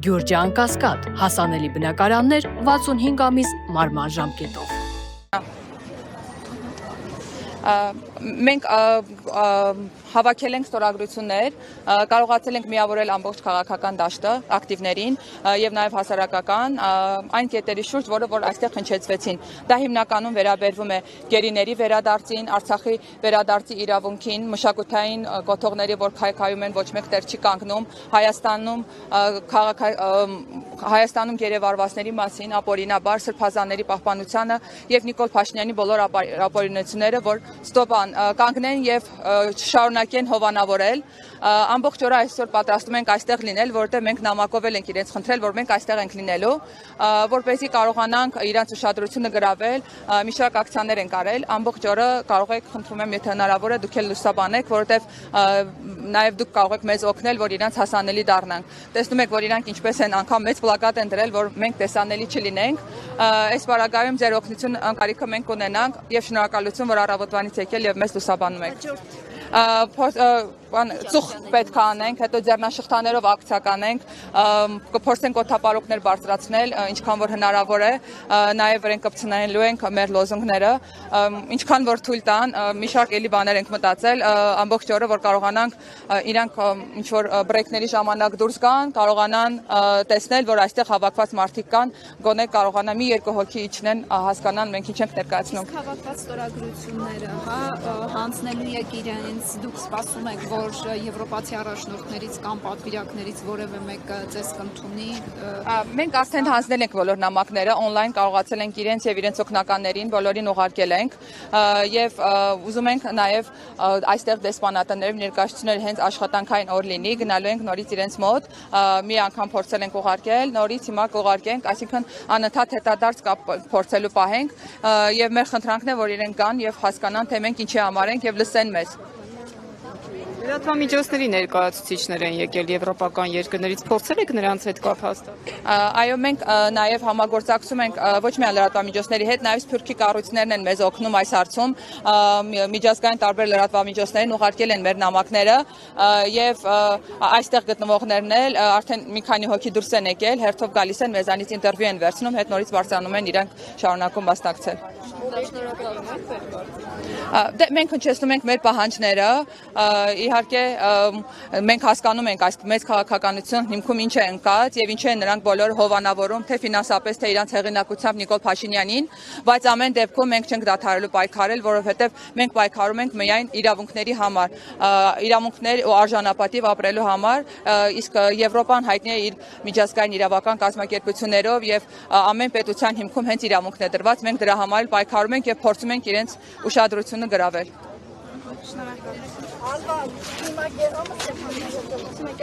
Գյուրջան Կասկադ, հասանելի բնակարաններ 65 ամիս մարման ժամկետով։ Մենք հավաքել ենք ստորագրություններ, կարողացել ենք միավորել ամբողջ քաղաքական դաշտը ակտիվներին եւ նաեւ հասարակական այն կետերի շուրջ, որ այստեղ հնչեցվեցին։ Դա հիմնականում վերաբերվում է գերիների վերադարձին, Արցախի վերադարձի իրավունքին, մշակութային կոթողների, որ քայքայում են, ոչ մեկ տեղ չի կանգնում, Հայաստանում գերեվարվածների մասին, ապօրինաբար սրբազանների պահպանությանը եւ Նիկոլ Փաշինյանի բոլոր ապօրինությունները, որ ստոպան կանգնեն եւ շարունակեն հովանավորել։ Ամբողջ օրը այսօր պատրաստում ենք այստեղ լինել, որովհետեւ մենք նամակով ենք իրենց խնդրել, որ մենք այստեղ ենք լինելու, որպեսզի կարողանանք իրենց ուշադրությունը գրավել, մի շարք ակցիաներ ենք արել, ամբողջ օրը կարող եք, խնդրում եմ, եթե հնարավոր է, դուք էլ լուսաբանեք, որովհետեւ նաեւ դուք կարող եք մեզ օգնել, որ իրենց հասանելի դառնանք։ Տեսնում եք, որ իրանք ինչպես են անգամ մեծ պլակատ են դրել, որ մենք տեսանելի չլինենք։ Այս պարագայում ձեր օգնություն կարիքը մենք կունենանք եւ շնորհակալություն, որ առավոտվանից եկել եւ մեզ լուսաբանում եք։ Ծուխ պետք է անենք, հետո ձեռնաշղթաներով ակցիա կանենք, կփորձենք օդապարուկներ բարձրացնել, ինչքան որ հնարավոր է, նաև վրեն կպցնելու ենք մեր լոզունգները, ինչքան որ թույլ տան, մի շարք էլի բաներ ենք մտածել, ամբողջ օրը որ կարողանանք իրանք ինչ որ բրեյքների ժամանակ դուրս գան, կարողանան տեսնել, որ այստեղ հավաքված մարդիկ կան, գոնե կարողանան մի երկու հոգի իջնեն, հասկանան մենք ինչ ենք ներկայացնում։ Հավաքված ստորագրությունները, հանձնելու եք իրենց, դուք սպասում եք, որ եվրոպացի առաջնորդներից կամ պատվիրակներից որևէ մեկը ձեզ կընդունի։ Մենք արդեն հանձնել ենք բոլոր նամակները, on-line կարողացել ենք իրենց եւ իրենց օգնականներին բոլորին ուղարկել ենք եւ ուզում ենք նաեւ այստեղ դեսպանատներով ներկայացուցիչներ հենց աշխատանքային օր լինի, գնալու ենք նորից իրենց մոտ, մի անգամ փորձել ենք ուղարկել, նորից հիմա կուղարկենք, այսինքն անընդհատ հետադարձ փորձելու պահենք եւ մեր խնդրանքն է, որ իրենք գան եւ հասկանան, թե մենք ինչի համար ենք եւ լսեն մեզ։ Լրատվամիջոցների ներկայացուցիչներ են եկել եվրոպական երկրներից, փորձել եք նրանց հետ կապ հաստատել։ Այո, մենք նաև համագործակցում ենք ոչ միայն լրատվամիջոցների հետ, նաև Սփյուռքի կառույցներն են մեզ օգնում այս հարցում, միջազգային տարբեր լրատվամիջոցներին ուղարկել են մեր նամակները եւ այստեղ գտնվողներն էլ արդեն մի քանի հոգի դուրս են եկել, հերթով գալիս են մեզանից ինտերվյու են վերցնում, հետ նորից բարձրանում են իրանք շարունակում մասնակցել։ Մենք հնչեցնում ենք մեր պահանջները, իհարկե մենք հասկանում ենք այս մեծ քաղաքականության հիմքում ինչ է ընկած եւ ինչ են նրանք բոլորը հովանավորում թե ֆինանսապես թե իրանց հեղինակությամբ Նիկոլ Փաշինյանին, բայց ամեն դեպքում մենք չենք դադարելու պայքարել, որովհետեւ մենք պայքարում ենք միայն իրավունքների համար, իրավունքներ ու արժանապատիվ ապրելու համար, իսկ Եվրոպան հայտնի է իր միջազգային իրավական կազմակերպություններով եւ ամեն պետության հիմքում հենց իրավունքն է դրված, մենք դրա համար պայքարում ենք եւ փորձում ենք իրենց ուշադրությունը գրավել։